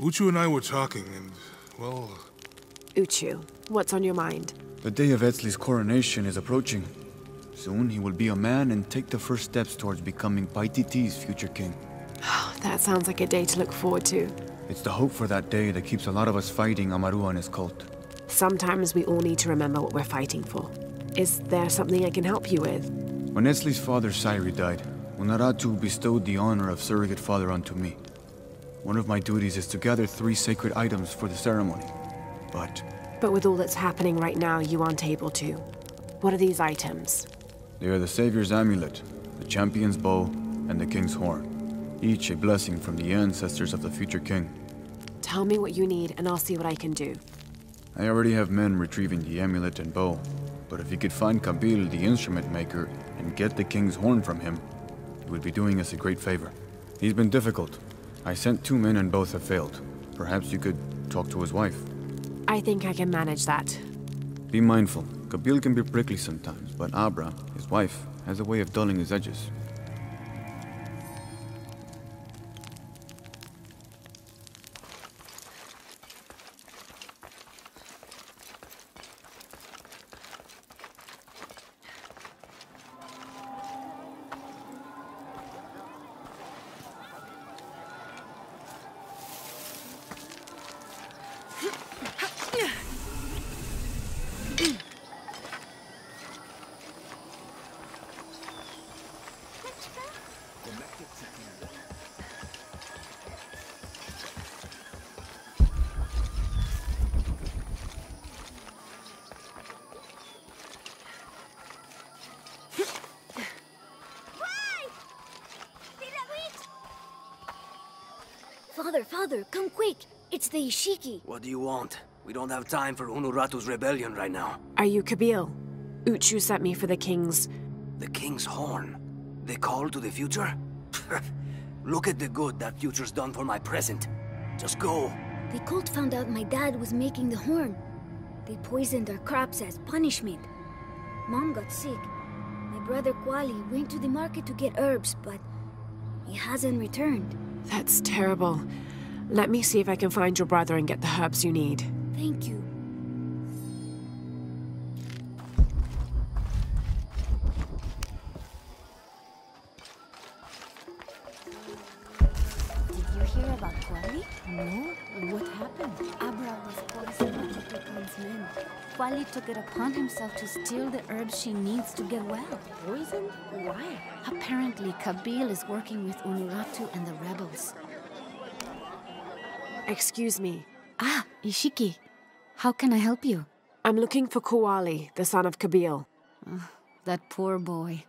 Uchu and I were talking, and, well... Uchu, what's on your mind? The day of Etzli's coronation is approaching. Soon he will be a man and take the first steps towards becoming Paititi's future king. That sounds like a day to look forward to. It's the hope for that day that keeps a lot of us fighting Amaru and his cult. Sometimes we all need to remember what we're fighting for. Is there something I can help you with? When Etzli's father Sairi died, Unuratu bestowed the honor of surrogate father onto me. One of my duties is to gather 3 sacred items for the ceremony. But with all that's happening right now, you aren't able to. What are these items? They are the Savior's amulet, the champion's bow, and the king's horn. Each a blessing from the ancestors of the future king. Tell me what you need, and I'll see what I can do. I already have men retrieving the amulet and bow, but if you could find Kabil, the instrument maker, and get the king's horn from him, you would be doing us a great favor. He's been difficult. I sent 2 men and both have failed. Perhaps you could talk to his wife. I think I can manage that. Be mindful. Kabil can be prickly sometimes, but Abra, his wife, has a way of dulling his edges. Father, come quick! It's the Ishiki! What do you want? We don't have time for Unuratu's rebellion right now. Are you Kabil? Uchu sent me for the king's... The king's horn? The call to the future? Look at the good that future's done for my present. Just go. The cult found out my dad was making the horn. They poisoned our crops as punishment. Mom got sick. My brother Kwali went to the market to get herbs, but he hasn't returned. That's terrible. Let me see if I can find your brother and get the herbs you need. Thank you. Did you hear about Kwali? No? What happened? Abra was poisoned by Kukulkan's men. Kwali took it upon himself to steal the herbs she needs to get well. Poison? Why? Apparently, Kabil is working with Unuratu and the rebels. Excuse me. Ah, Ishiki. How can I help you? I'm looking for Kuwali, the son of Kabil. That poor boy.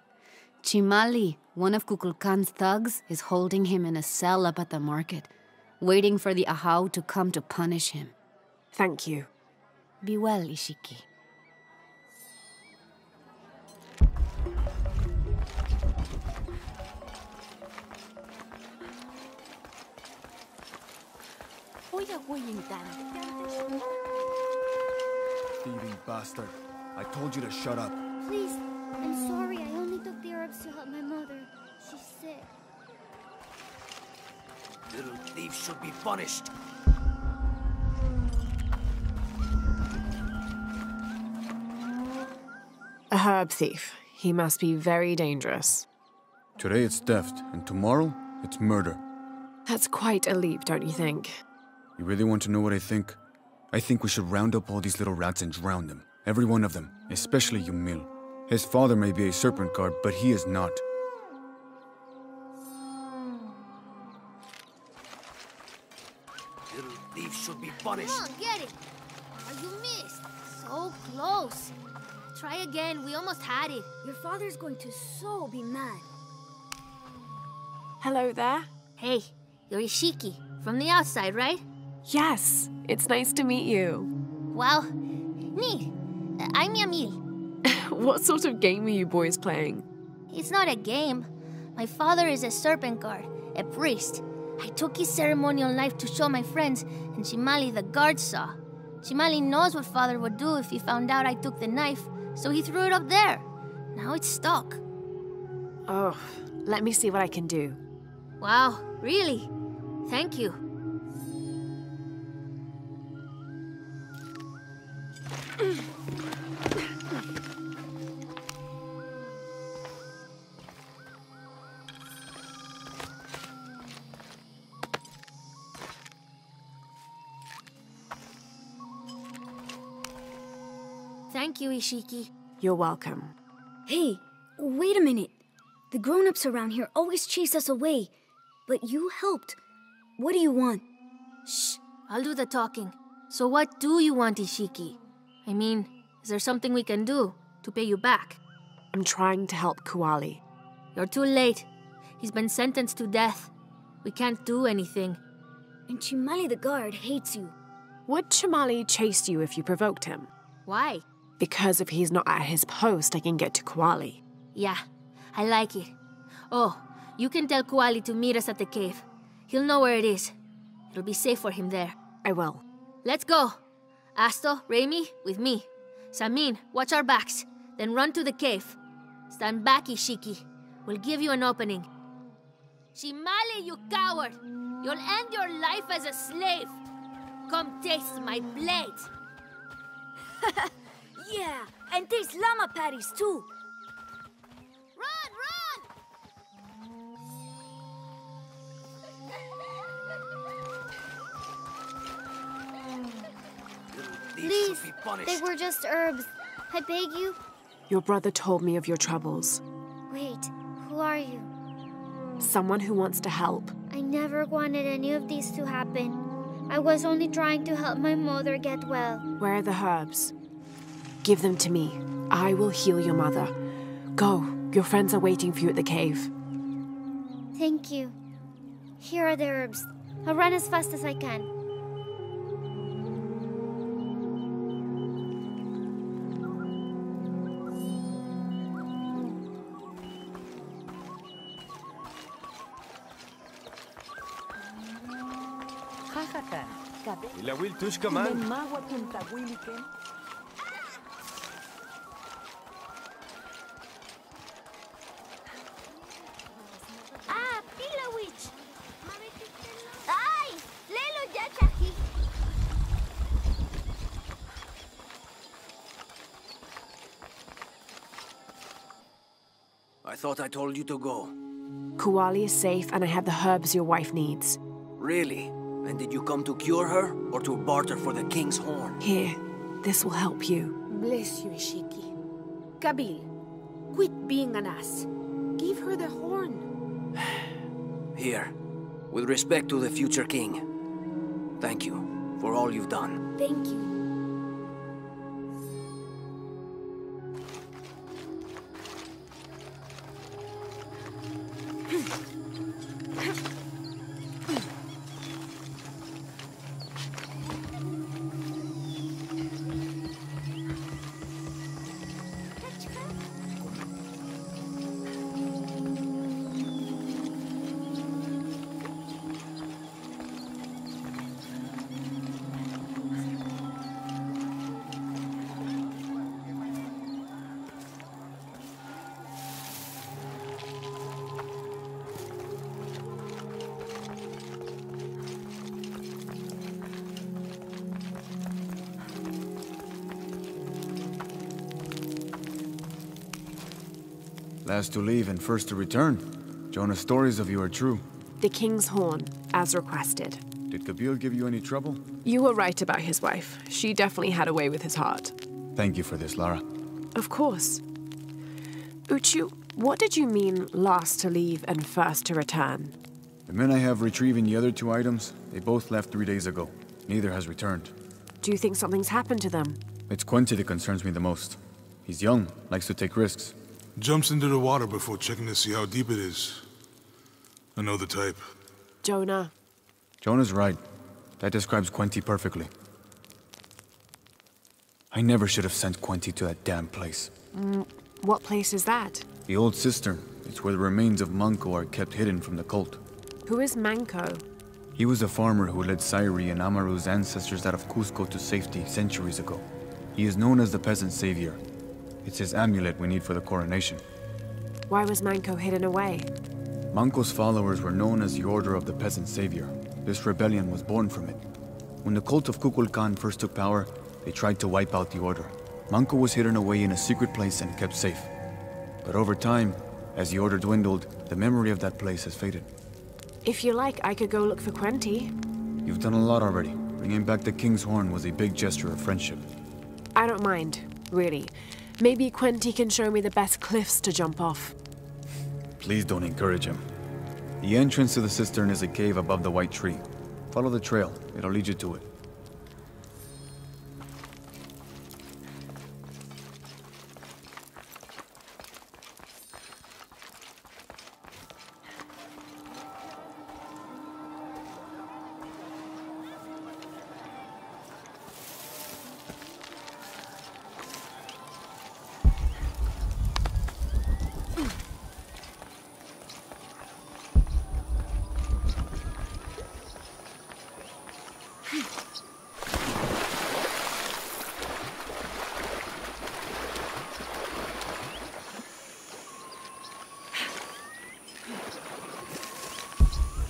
Chimali, one of Kukulkan's thugs, is holding him in a cell up at the market, waiting for the Ahau to come to punish him. Thank you. Be well, Ishiki. Thieving bastard. I told you to shut up. Please, I'm sorry. I only took the herbs to help my mother. She's sick. Little thieves should be punished. A herb thief. He must be very dangerous. Today it's theft, and tomorrow it's murder. That's quite a leap, don't you think? You really want to know what I think? I think we should round up all these little rats and drown them. Every one of them, especially Yumil. His father may be a serpent guard, but he is not. Little thieves should be punished. Come on, get it! Are you missed? So close. Try again, we almost had it. Your father's going to so be mad. Hello there? Hey, you're Ishiki, from the outside, right? Yes, it's nice to meet you. Wow, neat. I'm Yamil. What sort of game are you boys playing? It's not a game. My father is a serpent guard, a priest. I took his ceremonial knife to show my friends, and Shimali the guard saw. Shimali knows what father would do if he found out I took the knife, so he threw it up there. Now it's stuck. Oh, let me see what I can do. Wow, really? Thank you. Thank you, Ishiki. You're welcome. Hey, wait a minute. The grown-ups around here always chase us away. But you helped. What do you want? Shh, I'll do the talking. So what do you want, Ishiki? I mean, is there something we can do to pay you back? I'm trying to help Kuali. You're too late. He's been sentenced to death. We can't do anything. And Chimali the guard hates you. Would Chimali chase you if you provoked him? Why? Because if he's not at his post, I can get to Kuali. Yeah, I like it. Oh, you can tell Kuali to meet us at the cave. He'll know where it is. It'll be safe for him there. I will. Let's go. Asto, Raimi, with me. Samin, watch our backs. Then run to the cave. Stand back, Ishiki. We'll give you an opening. Chimali, you coward! You'll end your life as a slave. Come taste my blade. Yeah, and taste llama patties too. Run, run! These Please, should be punished. they were just herbs. I beg you. Your brother told me of your troubles. Wait, who are you? Someone who wants to help. I never wanted any of these to happen. I was only trying to help my mother get well. Where are the herbs? Give them to me. I will heal your mother. Go. Your friends are waiting for you at the cave. Thank you. Here are the herbs. I'll run as fast as I can. إلا ويل توش كمان. Ah, Pilawich! Ay! Lelo Jachahi! I thought I told you to go. Kuali is safe and I have the herbs your wife needs. Really? And did you come to cure her, or to barter for the king's horn? Here, this will help you. Bless you, Ishiki. Kabil, quit being an ass. Give her the horn. Here, with respect to the future king. Thank you for all you've done. Thank you. Last to leave and first to return. Jonah's stories of you are true. The king's horn, as requested. Did Kabil give you any trouble? You were right about his wife. She definitely had a way with his heart. Thank you for this, Lara. Of course. Uchu, what did you mean last to leave and first to return? The men I have retrieving the other two items, they both left 3 days ago. Neither has returned. Do you think something's happened to them? It's Quincy that concerns me the most. He's young, likes to take risks. Jumps into the water before checking to see how deep it is. I know the type. Jonah. Jonah's right. That describes Quincy perfectly. I never should have sent Quincy to that damn place. What place is that? The old cistern. It's where the remains of Manco are kept hidden from the cult. Who is Manco? He was a farmer who led Sairi and Amaru's ancestors out of Cusco to safety centuries ago. He is known as the peasant savior. It's his amulet we need for the coronation. Why was Manco hidden away? Manco's followers were known as the Order of the Peasant Savior. This rebellion was born from it. When the cult of Kukulkan first took power, they tried to wipe out the order. Manco was hidden away in a secret place and kept safe. But over time, as the order dwindled, the memory of that place has faded. If you like, I could go look for Quenti. You've done a lot already. Bringing back the King's Horn was a big gesture of friendship. I don't mind. really. Maybe Quenty can show me the best cliffs to jump off. Please don't encourage him. The entrance to the cistern is a cave above the white tree. Follow the trail. It'll lead you to it.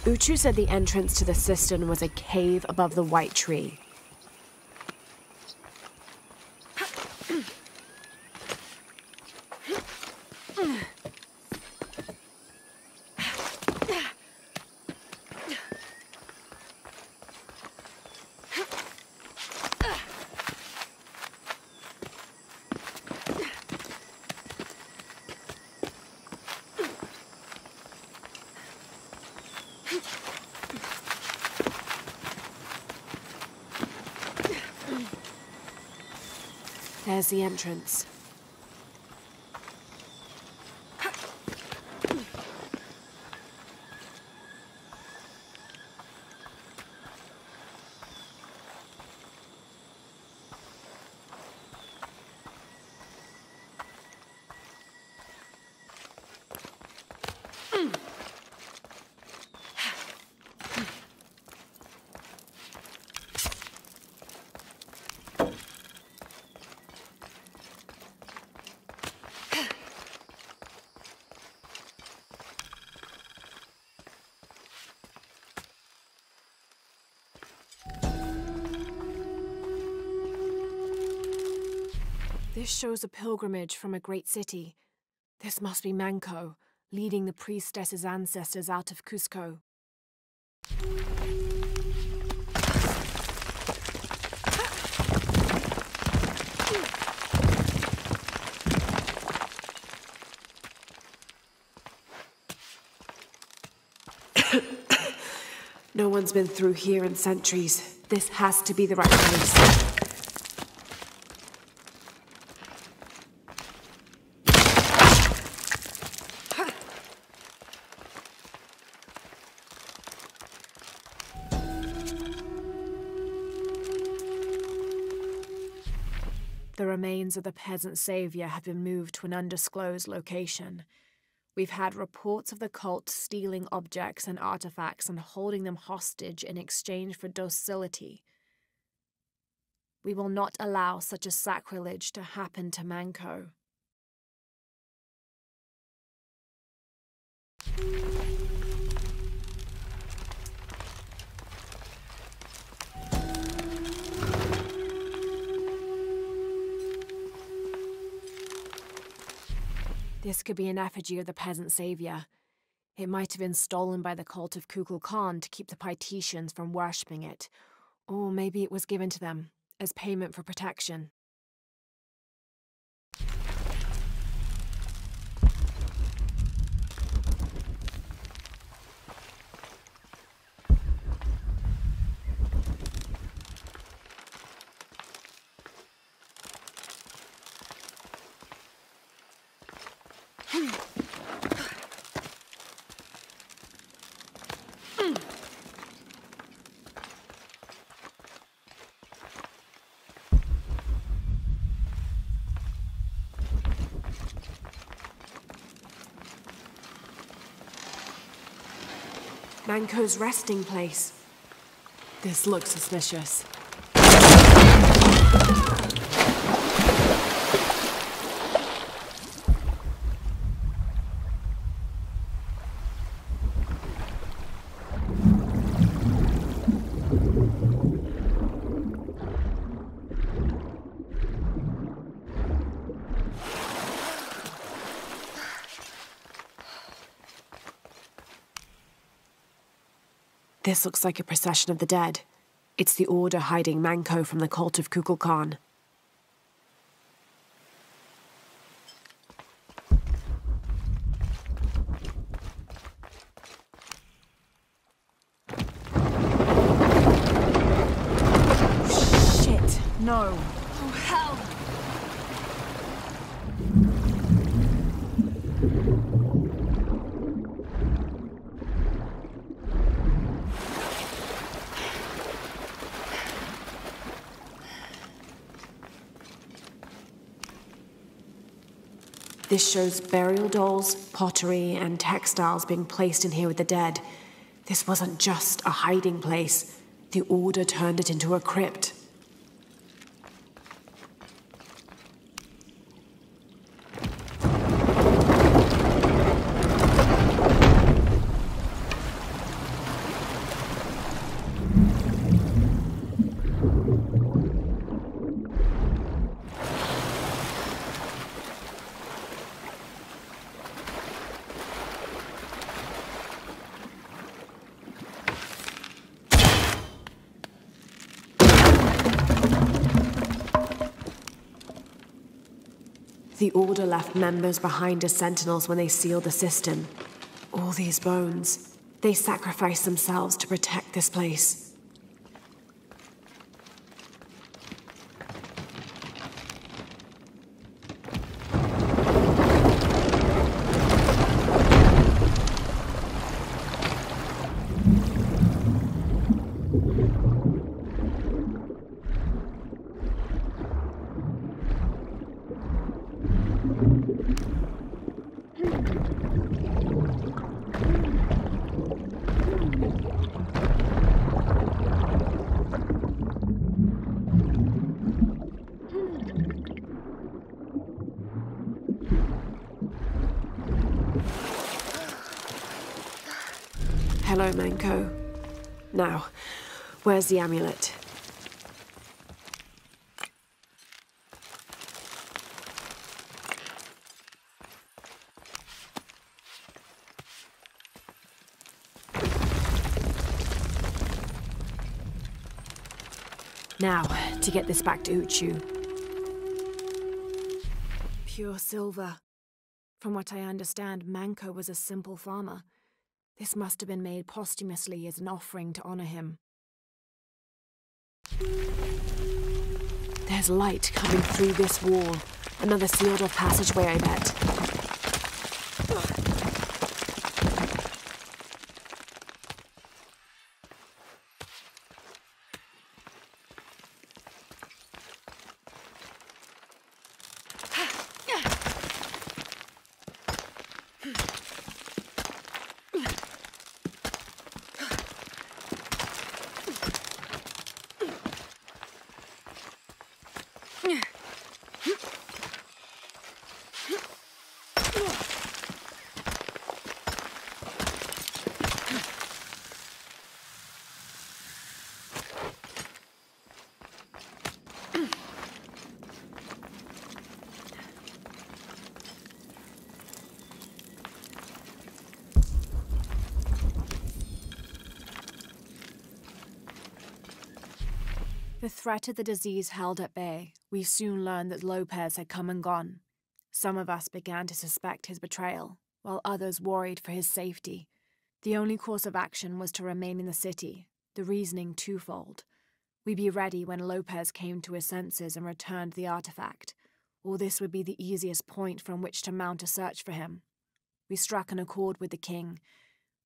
Uchu said the entrance to the cistern was a cave above the white tree. There's the entrance. This shows a pilgrimage from a great city. This must be Manco, leading the priestess's ancestors out of Cusco. No one's been through here in centuries. This has to be the right place. The remains of the peasant savior have been moved to an undisclosed location. We've had reports of the cult stealing objects and artifacts and holding them hostage in exchange for docility. We will not allow such a sacrilege to happen to Manco. This could be an effigy of the peasant savior. It might have been stolen by the cult of Kukulkan to keep the Paititians from worshipping it. Or maybe it was given to them as payment for protection. Manco's resting place. This looks suspicious. This looks like a procession of the dead. It's the Order hiding Manco from the cult of Kukulkan. This shows burial dolls, pottery, and textiles being placed in here with the dead. This wasn't just a hiding place. The Order turned it into a crypt. The Order left members behind as sentinels when they sealed the system. All these bones. They sacrificed themselves to protect this place. Hello, Manko. Now, where's the amulet? Now, to get this back to Uchu. Pure silver. From what I understand, Manko was a simple farmer. This must have been made posthumously as an offering to honor him. There's light coming through this wall. Another sealed-off passageway, I bet. The threat of the disease held at bay, we soon learned that Lopez had come and gone. Some of us began to suspect his betrayal, while others worried for his safety. The only course of action was to remain in the city, the reasoning twofold. We'd be ready when Lopez came to his senses and returned the artifact, or this would be the easiest point from which to mount a search for him. We struck an accord with the king.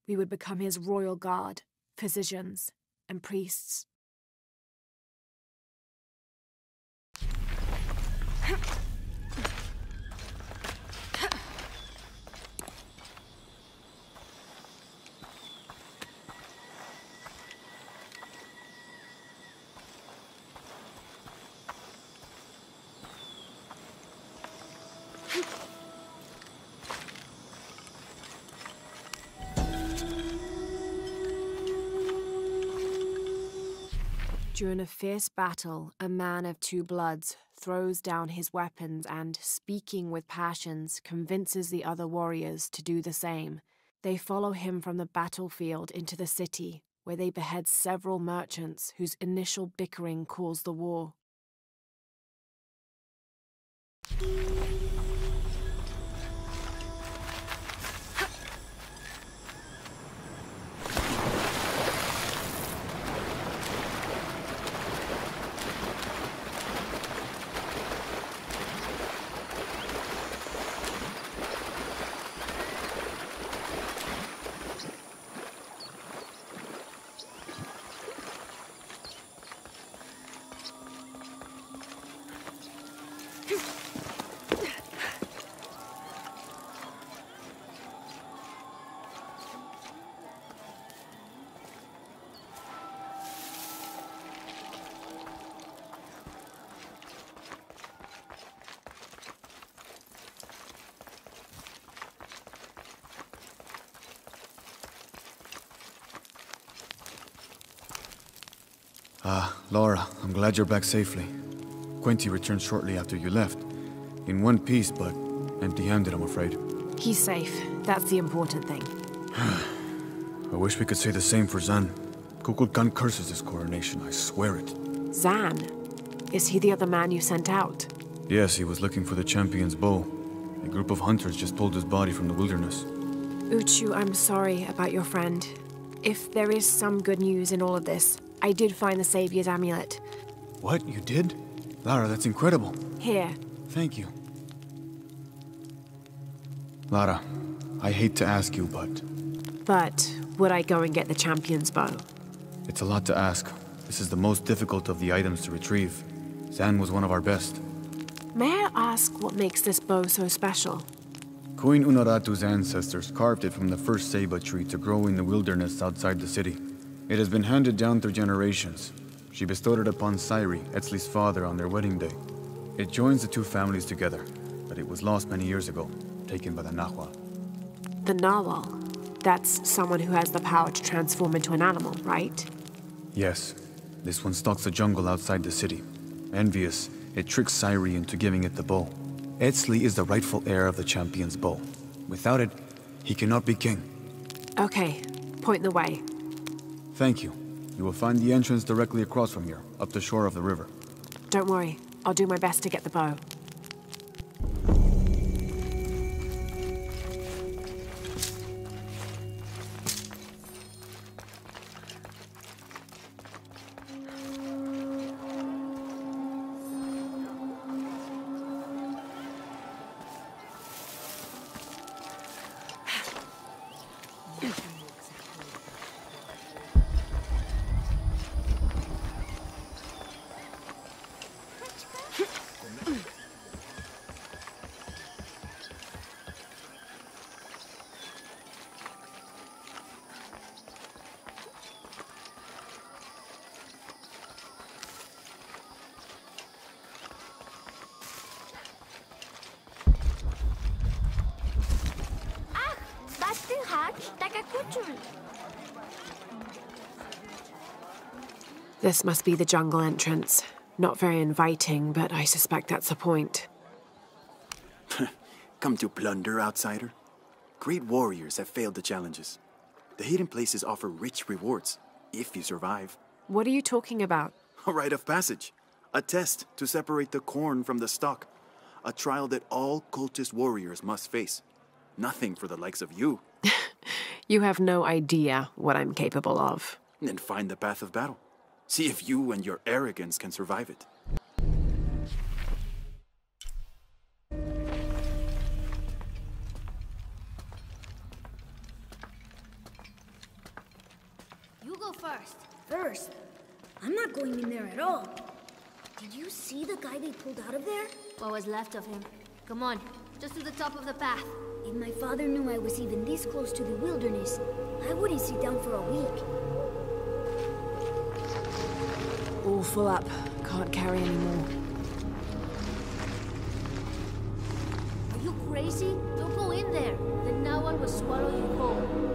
We would become his royal guard, physicians, and priests. During a fierce battle, a man of two bloods throws down his weapons and, speaking with passions, convinces the other warriors to do the same. They follow him from the battlefield into the city, where they behead several merchants whose initial bickering caused the war. Laura, I'm glad you're back safely. Quinty returned shortly after you left. In one piece, but empty-handed, I'm afraid. He's safe. That's the important thing. I wish we could say the same for Zan. Kukulkan curses his coronation, I swear it. Zan? Is he the other man you sent out? Yes, he was looking for the champion's bow. A group of hunters just pulled his body from the wilderness. Uchu, I'm sorry about your friend. If there is some good news in all of this, I did find the Savior's amulet. What? You did? Lara, that's incredible. Here. Thank you. Lara, I hate to ask you, But would I go and get the champion's bow? it's a lot to ask. This is the most difficult of the items to retrieve. Zan was one of our best. May I ask what makes this bow so special? Queen Unaratu's ancestors carved it from the first ceiba tree to grow in the wilderness outside the city. It has been handed down through generations. She bestowed it upon Sairi, Etzli's father, on their wedding day. It joins the two families together, but it was lost many years ago, taken by the Nahual. The Narwhal. That's someone who has the power to transform into an animal, right? Yes. This one stalks the jungle outside the city. Envious, it tricks Sairi into giving it the bow. Etzli is the rightful heir of the champion's bow. Without it, he cannot be king. Okay, point the way. Thank you. You will find the entrance directly across from here, up the shore of the river. Don't worry, I'll do my best to get the bow. This must be the jungle entrance. Not very inviting, but I suspect that's the point. Come to plunder, outsider? Great warriors have failed the challenges. The hidden places offer rich rewards, if you survive. What are you talking about? A rite of passage. A test to separate the corn from the stalk. A trial that all cultist warriors must face. Nothing for the likes of you. You have no idea what I'm capable of. Then find the path of battle. See if you and your arrogance can survive it. You go first. First? I'm not going in there at all. Did you see the guy they pulled out of there? What was left of him? Come on, just to the top of the path. If my father knew I was even this close to the wilderness, I wouldn't sit down for a week. All full up. Can't carry anymore. Are you crazy? Don't go in there. The Nahual will swallow you whole.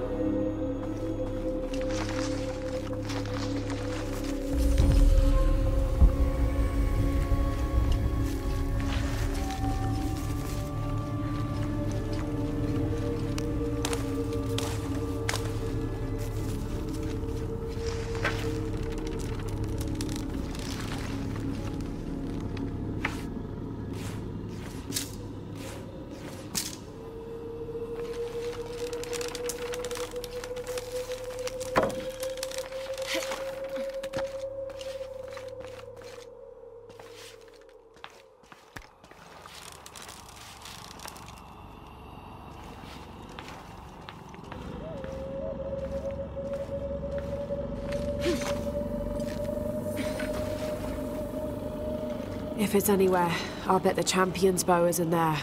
If it's anywhere, I'll bet the champion's bow is in there.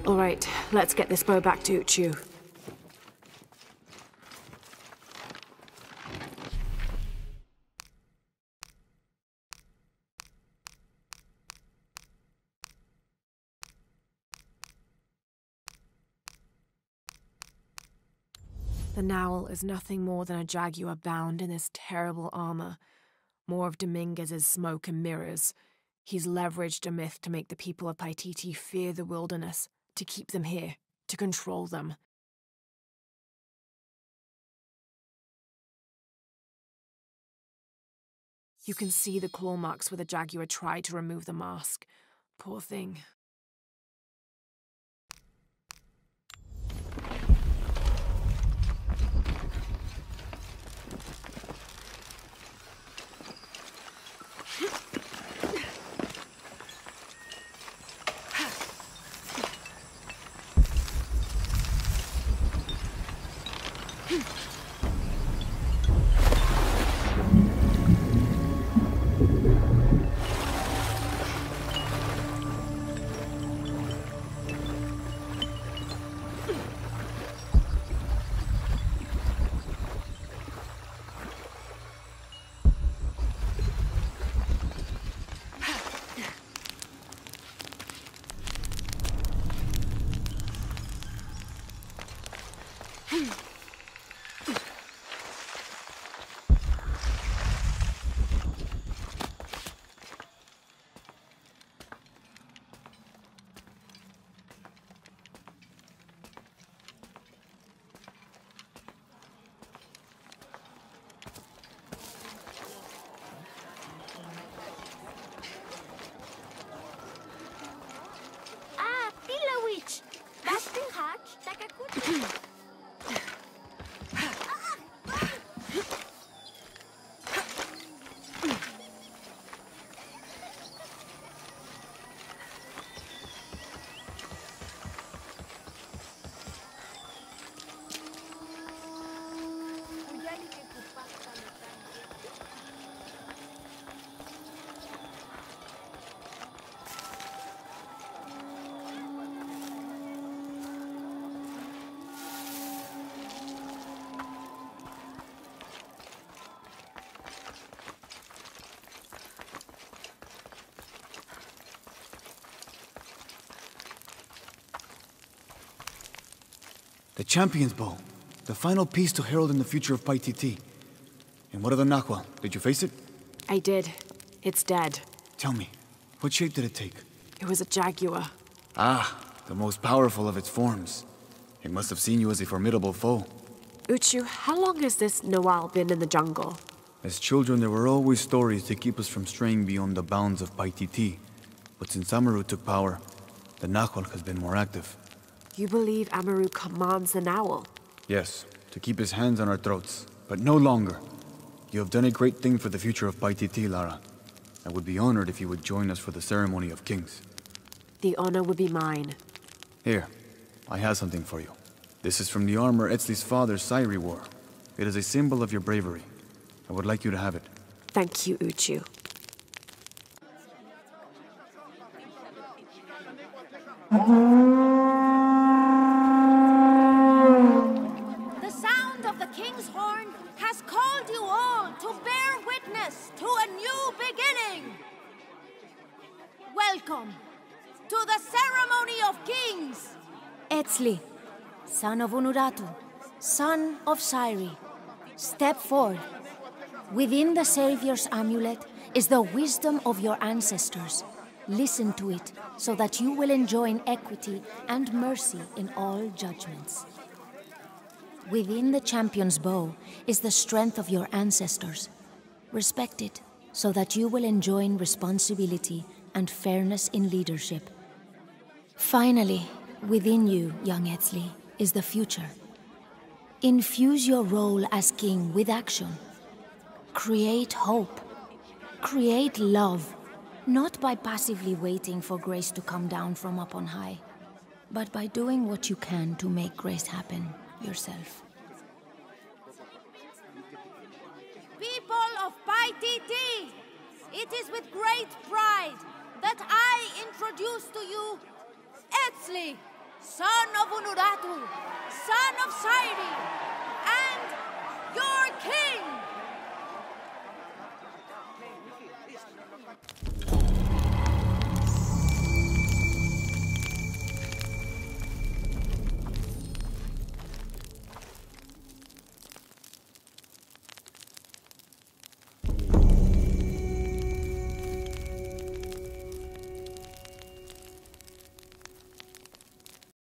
All right, let's get this bow back to Uchu. The Nowl is nothing more than a jaguar bound in this terrible armor. More of Dominguez's smoke and mirrors. He's leveraged a myth to make the people of Paititi fear the wilderness, to keep them here, to control them. You can see the claw marks where the jaguar tried to remove the mask. Poor thing. The Champion's Bow. The final piece to herald in the future of Paititi. And what of the Nahual? Did you face it? I did. It's dead. Tell me, what shape did it take? It was a jaguar. Ah, the most powerful of its forms. It must have seen you as a formidable foe. Uchu, how long has this Noal been in the jungle? As children, there were always stories to keep us from straying beyond the bounds of Paititi. But since Amaru took power, the Nahual has been more active. You believe Amaru commands the Nowl? Yes, to keep his hands on our throats, but no longer. You have done a great thing for the future of Paititi, Lara. I would be honored if you would join us for the ceremony of kings. The honor would be mine. Here, I have something for you. This is from the armor Etzli's father, Sairi, wore. It is a symbol of your bravery. I would like you to have it. Thank you, Uchu. The sound of the king's horn has called you all to bear witness to a new beginning. Welcome to the ceremony of kings. Etzli, son of Unuratu, son of Sairi, step forward. Within the Savior's amulet is the wisdom of your ancestors. Listen to it so that you will enjoin equity and mercy in all judgments. Within the Champion's Bow is the strength of your ancestors. Respect it so that you will enjoin responsibility and fairness in leadership. Finally, within you, young Etzli, is the future. Infuse your role as king with action. Create hope. Create love. Not by passively waiting for grace to come down from up on high, but by doing what you can to make grace happen yourself. People of Paititi, it is with great pride that I introduce to you Etzli, son of Unuratu, son of Sairi,